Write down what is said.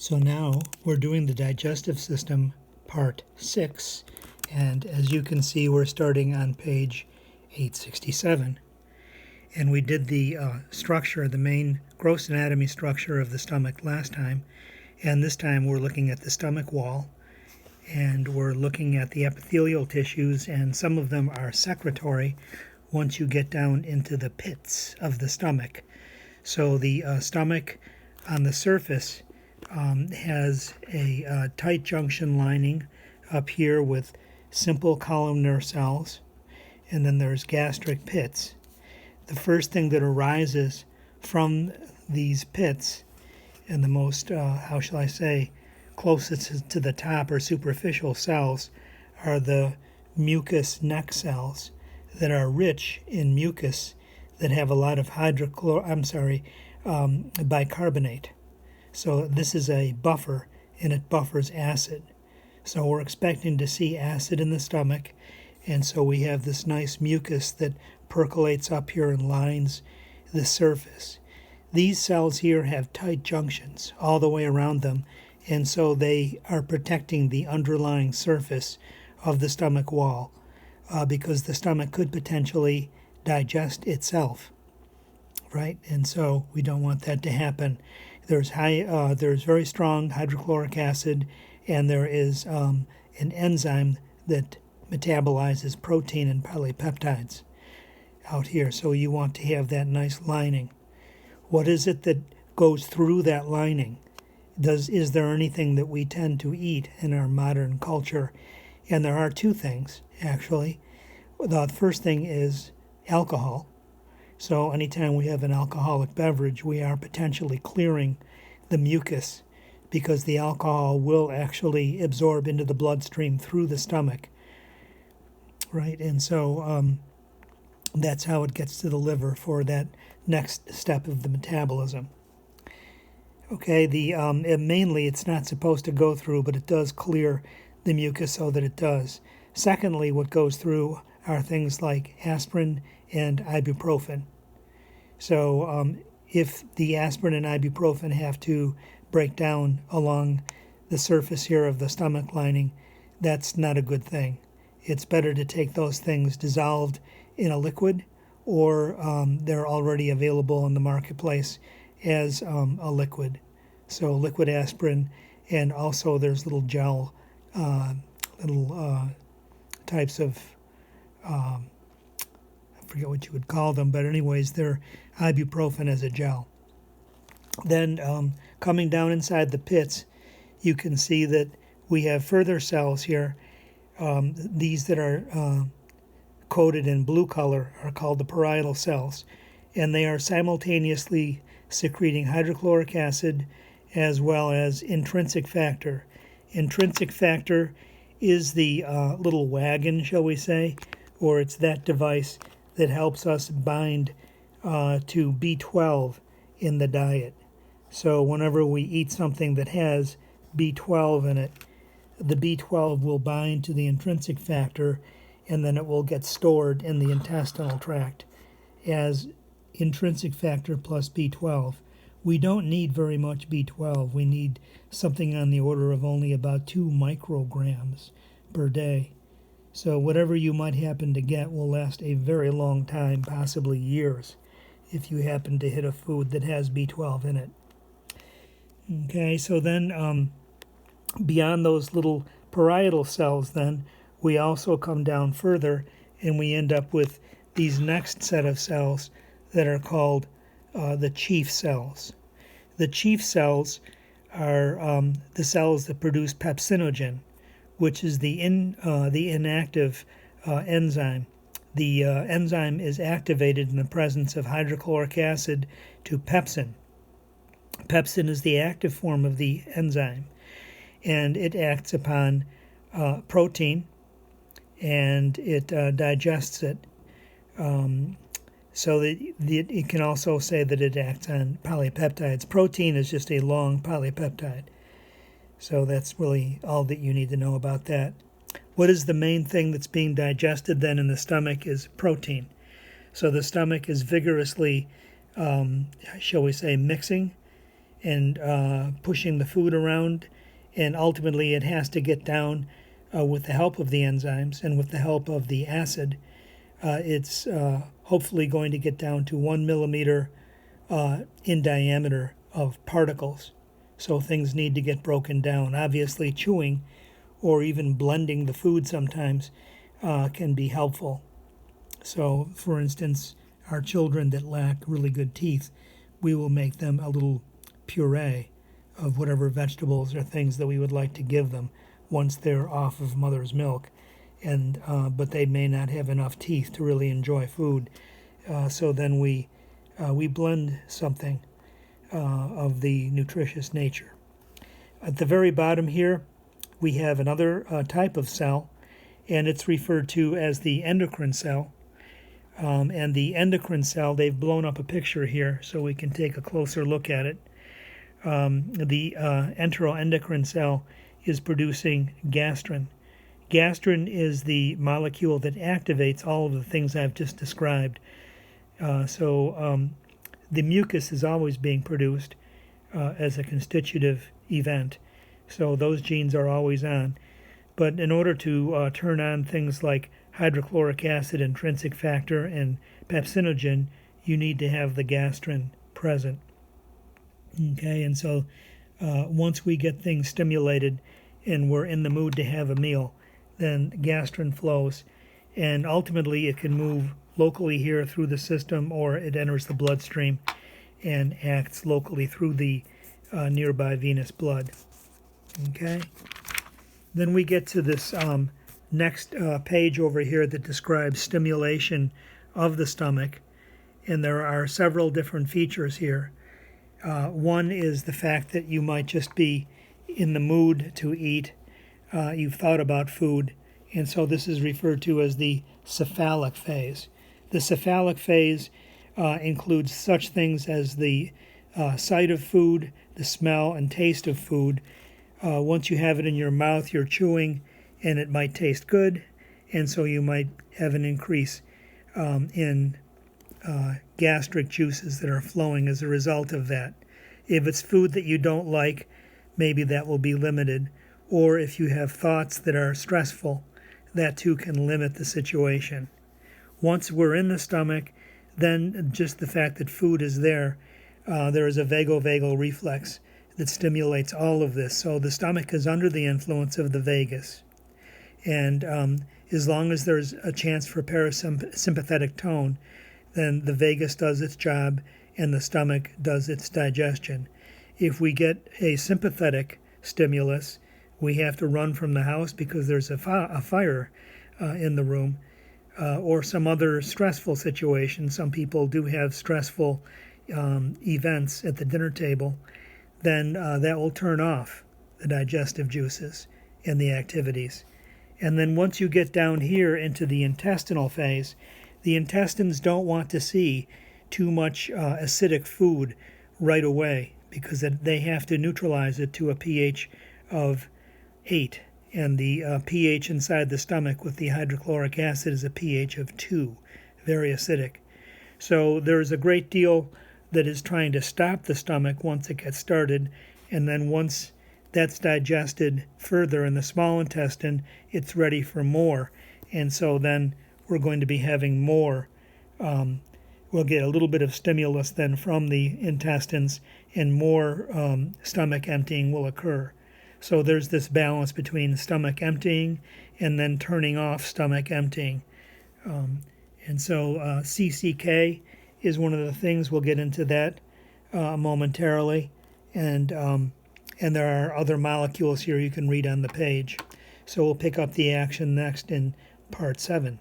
So now we're doing the digestive system part 6, and as you can see we're starting on page 867. And we did the structure, the main gross anatomy structure of the stomach last time, and this time we're looking at the stomach wall, and we're looking at the epithelial tissues, and some of them are secretory once you get down into the pits of the stomach. So the stomach on the surface has a tight junction lining up here with simple columnar cells, and then there's gastric pits. The first thing that arises from these pits, and the most, how shall I say, closest to the top or superficial cells, are the mucous neck cells that are rich in mucus that have a lot of bicarbonate. So this is a buffer, and it buffers acid. So we're expecting to see acid in the stomach, and so we have this nice mucus that percolates up here and lines the surface. These cells here have tight junctions all the way around them, and so they are protecting the underlying surface of the stomach wall, because the stomach could potentially digest itself, right? And so we don't want that to happen. There's very strong hydrochloric acid, and there is an enzyme that metabolizes protein and polypeptides out here. So you want to have that nice lining. What is it that goes through that lining? Is there anything that we tend to eat in our modern culture? And there are two things, actually. The first thing is alcohol. So anytime we have an alcoholic beverage, we are potentially clearing the mucus, because the alcohol will actually absorb into the bloodstream through the stomach, right? And so that's how it gets to the liver for that next step of the metabolism. Okay, mainly it's not supposed to go through, but it does clear the mucus so that it does. Secondly, what goes through are things like aspirin and ibuprofen. So if the aspirin and ibuprofen have to break down along the surface here of the stomach lining, that's not a good thing. It's better to take those things dissolved in a liquid, or they're already available in the marketplace as a liquid. So liquid aspirin, and also there's little gel, types of, I forget what you would call them, but anyways, they're ibuprofen as a gel. Then coming down inside the pits, you can see that we have further cells here. These that are coated in blue color are called the parietal cells, and they are simultaneously secreting hydrochloric acid as well as intrinsic factor. Intrinsic factor is the little wagon, shall we say, or it's that device that helps us bind to B12 in the diet. So whenever we eat something that has B12 in it, the B12 will bind to the intrinsic factor, and then it will get stored in the intestinal tract as intrinsic factor plus B12. We don't need very much B12. We need something on the order of only about 2 micrograms per day. So whatever you might happen to get will last a very long time, possibly years, if you happen to hit a food that has B12 in it. Okay, so then beyond those little parietal cells, then we also come down further, and we end up with these next set of cells that are called the chief cells. The chief cells are the cells that produce pepsinogen, which is the inactive enzyme. The enzyme is activated in the presence of hydrochloric acid to pepsin. Pepsin is the active form of the enzyme, and it acts upon protein, and it digests it. So that it can also say that it acts on polypeptides. Protein is just a long polypeptide. So that's really all that you need to know about that. What is the main thing that's being digested then in the stomach is protein. So the stomach is vigorously, shall we say, mixing and pushing the food around, and ultimately it has to get down with the help of the enzymes and with the help of the acid. It's hopefully going to get down to 1 millimeter in diameter of particles. So things need to get broken down. Obviously, chewing or even blending the food sometimes can be helpful. So, for instance, our children that lack really good teeth, we will make them a little puree of whatever vegetables or things that we would like to give them once they're off of mother's milk. And but they may not have enough teeth to really enjoy food. So then we blend something of the nutritious nature. At the very bottom here, we have another type of cell, and it's referred to as the endocrine cell. And the endocrine cell, they've blown up a picture here so we can take a closer look at it. The enteroendocrine cell is producing gastrin. Gastrin is the molecule that activates all of the things I've just described. So the mucus is always being produced as a constitutive event. So those genes are always on. But in order to turn on things like hydrochloric acid, intrinsic factor, and pepsinogen, you need to have the gastrin present. Okay, and so once we get things stimulated and we're in the mood to have a meal, then gastrin flows, and ultimately it can move locally here through the system, or it enters the bloodstream and acts locally through the nearby venous blood. Okay, then we get to this next page over here that describes stimulation of the stomach, and there are several different features here. One is the fact that you might just be in the mood to eat. You've thought about food, and so this is referred to as the cephalic phase. The cephalic phase includes such things as the sight of food, the smell and taste of food. Once you have it in your mouth, you're chewing, and it might taste good, and so you might have an increase in gastric juices that are flowing as a result of that. If it's food that you don't like, maybe that will be limited. Or if you have thoughts that are stressful, that too can limit the situation. Once we're in the stomach, then just the fact that food is there, there is a vagovagal reflex that stimulates all of this. So the stomach is under the influence of the vagus. And as long as there's a chance for parasympathetic tone, then the vagus does its job and the stomach does its digestion. If we get a sympathetic stimulus, we have to run from the house because there's a fire in the room, or some other stressful situation. Some people do have stressful events at the dinner table. Then that will turn off the digestive juices and the activities. And then once you get down here into the intestinal phase, the intestines don't want to see too much acidic food right away because they have to neutralize it to a pH of 8. And the pH inside the stomach with the hydrochloric acid is a pH of 2, very acidic. So there's a great deal that is trying to stop the stomach once it gets started, and then once that's digested further in the small intestine, it's ready for more. And so then we're going to be having more. We'll get a little bit of stimulus then from the intestines, and more stomach emptying will occur. So there's this balance between stomach emptying and then turning off stomach emptying. And so CCK is one of the things. We'll get into that momentarily. And there are other molecules here you can read on the page. So we'll pick up the action next in part 7.